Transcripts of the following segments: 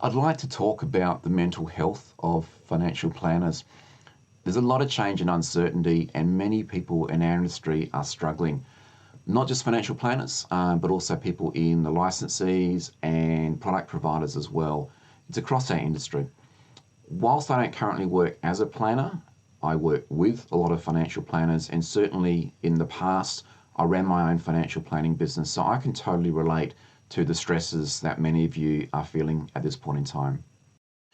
I'd like to talk about the mental health of financial planners. There's a lot of change and uncertainty, and many people in our industry are struggling. Not just financial planners, but also people in the licensees and product providers as well. It's across our industry. Whilst I don't currently work as a planner, I work with a lot of financial planners, and certainly in the past, I ran my own financial planning business, so I can totally relate to the stresses that many of you are feeling at this point in time.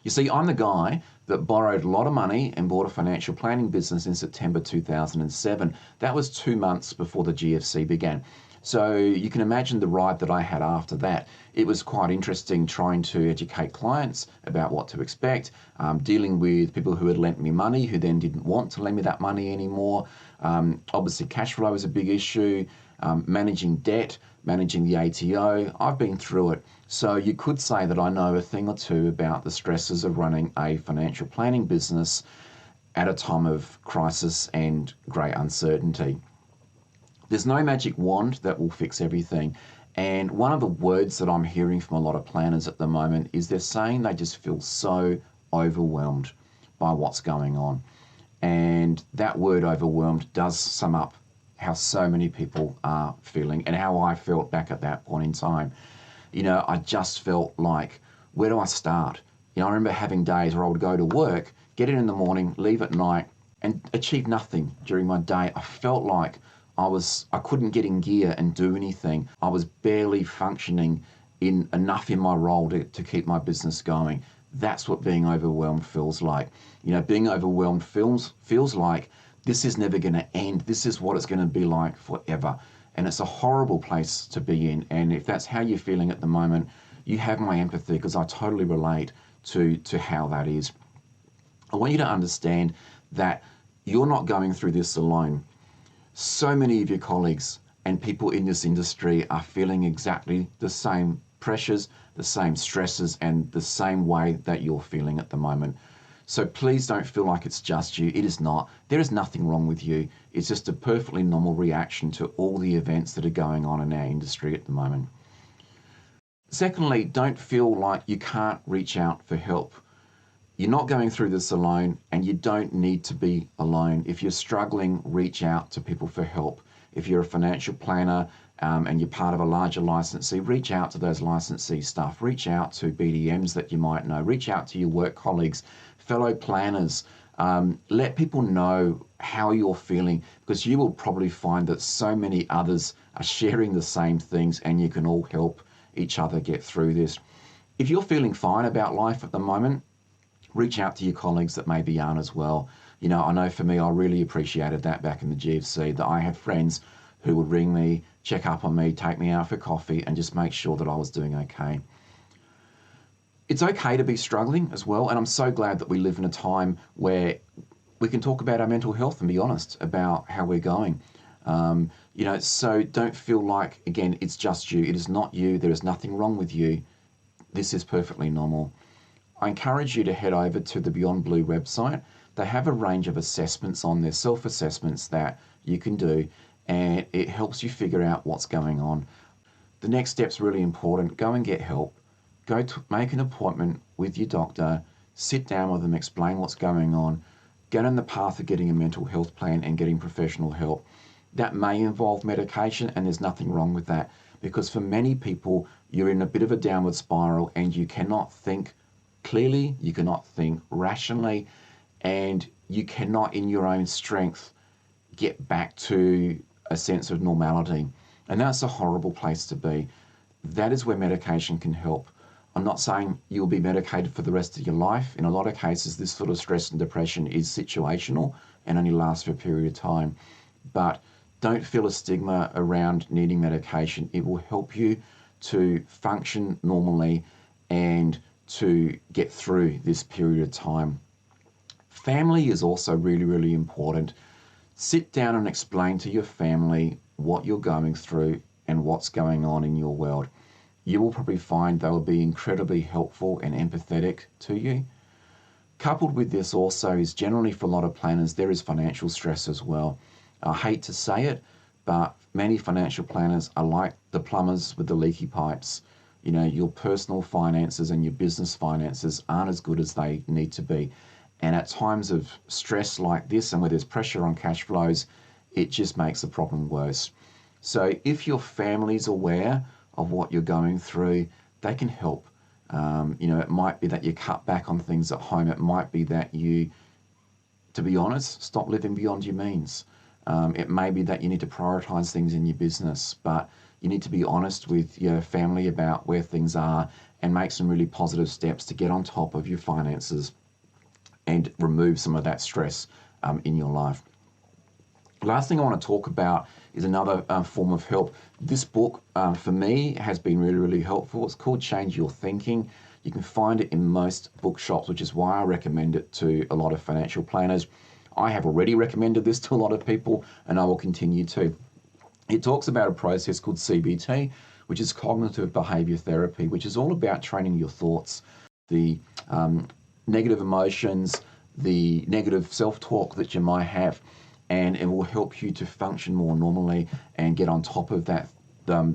You see, I'm the guy that borrowed a lot of money and bought a financial planning business in September 2007. That was 2 months before the GFC began. So you can imagine the ride that I had after that. It was quite interesting trying to educate clients about what to expect, dealing with people who had lent me money who then didn't want to lend me that money anymore. Obviously, cash flow is a big issue, managing debt, managing the ATO. I've been through it. So you could say that I know a thing or two about the stresses of running a financial planning business at a time of crisis and great uncertainty. There's no magic wand that will fix everything. And one of the words that I'm hearing from a lot of planners at the moment is they're saying they just feel so overwhelmed by what's going on. And that word overwhelmed does sum up how so many people are feeling and how I felt back at that point in time. You know, I just felt like, where do I start? You know, I remember having days where I would go to work, get in the morning, leave at night, and achieve nothing during my day. I felt like I couldn't get in gear and do anything. I was barely functioning enough in my role to keep my business going. That's what being overwhelmed feels like. You know, being overwhelmed feels like this is never going to end. This is what it's going to be like forever. And it's a horrible place to be in. And if that's how you're feeling at the moment, you have my empathy, because I totally relate to how that is. I want you to understand that you're not going through this alone. So many of your colleagues and people in this industry are feeling exactly the same pressures, the same stresses, and the same way that you're feeling at the moment. So please don't feel like it's just you. It is not. There is nothing wrong with you. It's just a perfectly normal reaction to all the events that are going on in our industry at the moment. Secondly, don't feel like you can't reach out for help. You're not going through this alone, and you don't need to be alone. If you're struggling, reach out to people for help. If you're a financial planner and you're part of a larger licensee, reach out to those licensee staff. Reach out to BDMs that you might know. Reach out to your work colleagues, fellow planners. Let people know how you're feeling, because you will probably find that so many others are sharing the same things, and you can all help each other get through this. If you're feeling fine about life at the moment, reach out to your colleagues that maybe aren't as well. You know, I know for me, I really appreciated that back in the GFC, that I had friends who would ring me, check up on me, take me out for coffee, and just make sure that I was doing okay. It's okay to be struggling as well, and I'm so glad that we live in a time where we can talk about our mental health and be honest about how we're going. You know, so don't feel like, again, it's just you. It is not you. There is nothing wrong with you. This is perfectly normal. I encourage you to head over to the Beyond Blue website. They have a range of assessments on there, self-assessments that you can do, and it helps you figure out what's going on. The next step's really important. Go and get help. Go to make an appointment with your doctor, sit down with them, explain what's going on, get on the path of getting a mental health plan and getting professional help. That may involve medication, and there's nothing wrong with that, because for many people, you're in a bit of a downward spiral and you cannot think clearly, you cannot think rationally, and you cannot in your own strength get back to a sense of normality. And that's a horrible place to be. That is where medication can help. I'm not saying you'll be medicated for the rest of your life. In a lot of cases, this sort of stress and depression is situational and only lasts for a period of time. But don't feel a stigma around needing medication. It will help you to function normally and to get through this period of time. Family is also really, really important. Sit down and explain to your family what you're going through and what's going on in your world. You will probably find they will be incredibly helpful and empathetic to you. Coupled with this also is generally for a lot of planners, there is financial stress as well. I hate to say it, but many financial planners are like the plumbers with the leaky pipes. You know, your personal finances and your business finances aren't as good as they need to be. And at times of stress like this and where there's pressure on cash flows, it just makes the problem worse. So if your family's aware of what you're going through, they can help. You know, it might be that you cut back on things at home. It might be that you, to be honest, stop living beyond your means. It may be that you need to prioritize things in your business, but you need to be honest with your family about where things are and make some really positive steps to get on top of your finances and remove some of that stress in your life. Last thing I want to talk about is another form of help. This book, for me, has been really, really helpful. It's called Change Your Thinking. You can find it in most bookshops, which is why I recommend it to a lot of financial planners. I have already recommended this to a lot of people, and I will continue to. It talks about a process called CBT, which is cognitive behavior therapy, which is all about training your thoughts, the negative emotions, the negative self-talk that you might have, and it will help you to function more normally and get on top of that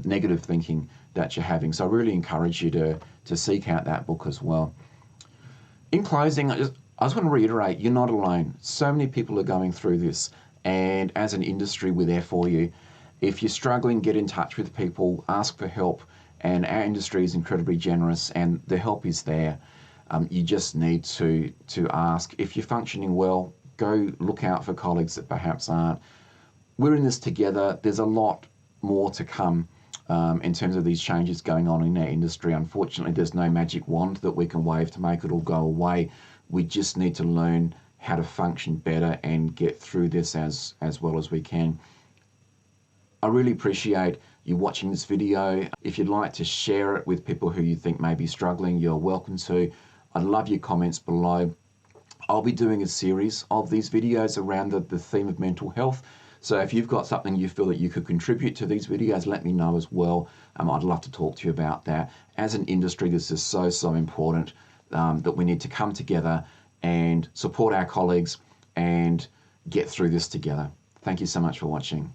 negative thinking that you're having. So I really encourage you to seek out that book as well. In closing, I just want to reiterate, you're not alone. So many people are going through this, and as an industry, we're there for you. If you're struggling, get in touch with people, ask for help, and our industry is incredibly generous and the help is there. You just need to ask. If you're functioning well, go look out for colleagues that perhaps aren't. We're in this together. There's a lot more to come in terms of these changes going on in our industry. Unfortunately, there's no magic wand that we can wave to make it all go away. We just need to learn how to function better and get through this as well as we can. I really appreciate you watching this video. If you'd like to share it with people who you think may be struggling, you're welcome to. I'd love your comments below. I'll be doing a series of these videos around the theme of mental health. So if you've got something you feel that you could contribute to these videos, let me know as well. I'd love to talk to you about that. As an industry, this is so important that we need to come together and support our colleagues and get through this together. Thank you so much for watching.